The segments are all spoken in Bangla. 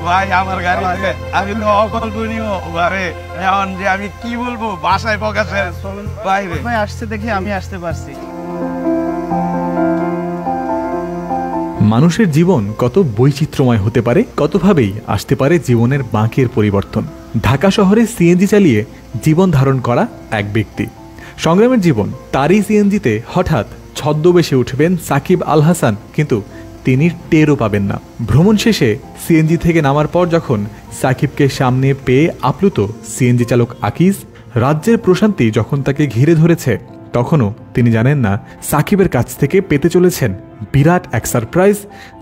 ভাই আমার গাড়ি আমি তো অকল্পনীয় ভাবে এখন যে আমি কি বলবো বাসায় প্রকাশে বাইরে ভাই আসছে দেখে আমি আসতে পারছি। মানুষের জীবন কত বৈচিত্র্যময় হতে পারে, কতভাবেই আসতে পারে জীবনের বাঁকের পরিবর্তন। ঢাকা শহরে সিএনজি চালিয়ে জীবন ধারণ করা এক ব্যক্তি, সংগ্রামের জীবন। তারই সিএনজিতে হঠাৎ ছদ্মবেশে উঠবেন সাকিব আল হাসান, কিন্তু তিনি টেরও পাবেন না। ভ্রমণ শেষে সিএনজি থেকে নামার পর যখন সাকিবকে সামনে পেয়ে আপ্লুত সিএনজি চালক আকিজ, রাজ্যের প্রশান্তি যখন তাকে ঘিরে ধরেছে, তখনও তিনি জানেন না সাকিবের কাছ থেকে পেতে চলেছেন বিরাট এক সারপ্রাইজ,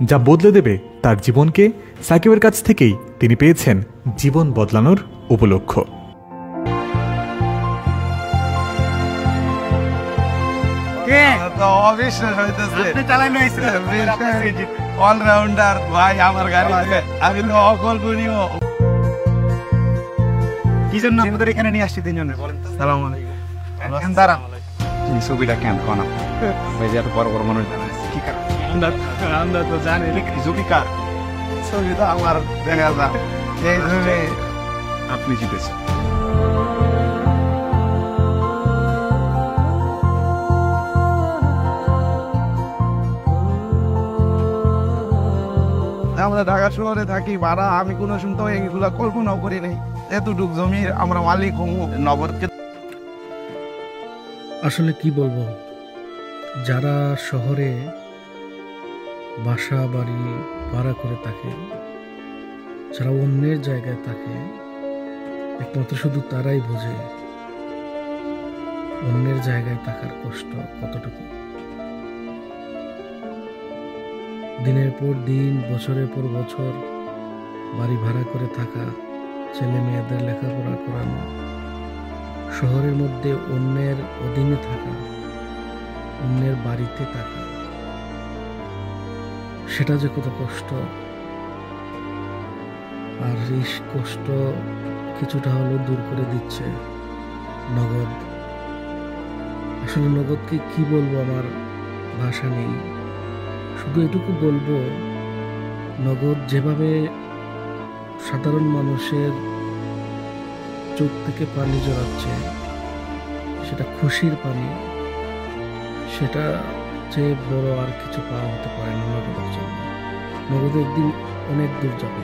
যা বদলে দেবে তার জীবনকে। সাকিবের কাছ থেকেই তিনি পেয়েছেন জীবন বদলানোর উপলক্ষ। অবিশ্বাস হইতেছে অলরাউন্ডার ভাই আমার গাড়ি আমি তো অকল্পনীয়। কি জন্য আমাদের এখানে নিয়ে আসছি তিনজনে বলেন? সালাম আলাইকুম। দাঁড়ান, ছবিটা কেন কোন ভাই যে এত বড় বড় মানুষ কি কারণ আমরা তো জানি ঝুঁকি কার ছবি তো আমার দেখা যায় এই ধরে আপনি জিতেছেন। আমরা ঢাকা শহরে থাকি ভাড়া, আমি কোনো শুনতে এগুলা কল্পনাও করি নাই এতটুক জমির আমরা মালিক হবো। নগদকে আসলে কি বলবো, যারা শহরে বাসা বাড়ি ভাড়া করে থাকে, যারা অন্যের জায়গায় থাকে, একমাত্র শুধু তারাই বোঝে অন্যের জায়গায় থাকার কষ্ট কতটুকু। দিনের পর দিন, বছরের পর বছর বাড়ি ভাড়া করে থাকা, ছেলে মেয়েদের লেখাপড়া করানো, শহরের মধ্যে অন্যের অধীনে থাকা, অন্যের বাড়িতে থাকা, সেটা যে কত কষ্ট। আর এই কষ্ট কিছুটা হলেও দূর করে দিচ্ছে নগদ। আসলে নগদকে কি বলবো, আমার ভাষা নেই। শুধু এটুকু বলবো, নগদ যেভাবে সাধারণ মানুষের চোখ থেকে পানি জড়াচ্ছে, সেটা খুশির পানি, সেটা চেয়ে বড় আর কিছু পাওয়া হতে পারে না নগদের জন্য। নগদ একদিন অনেক দূর যাবে।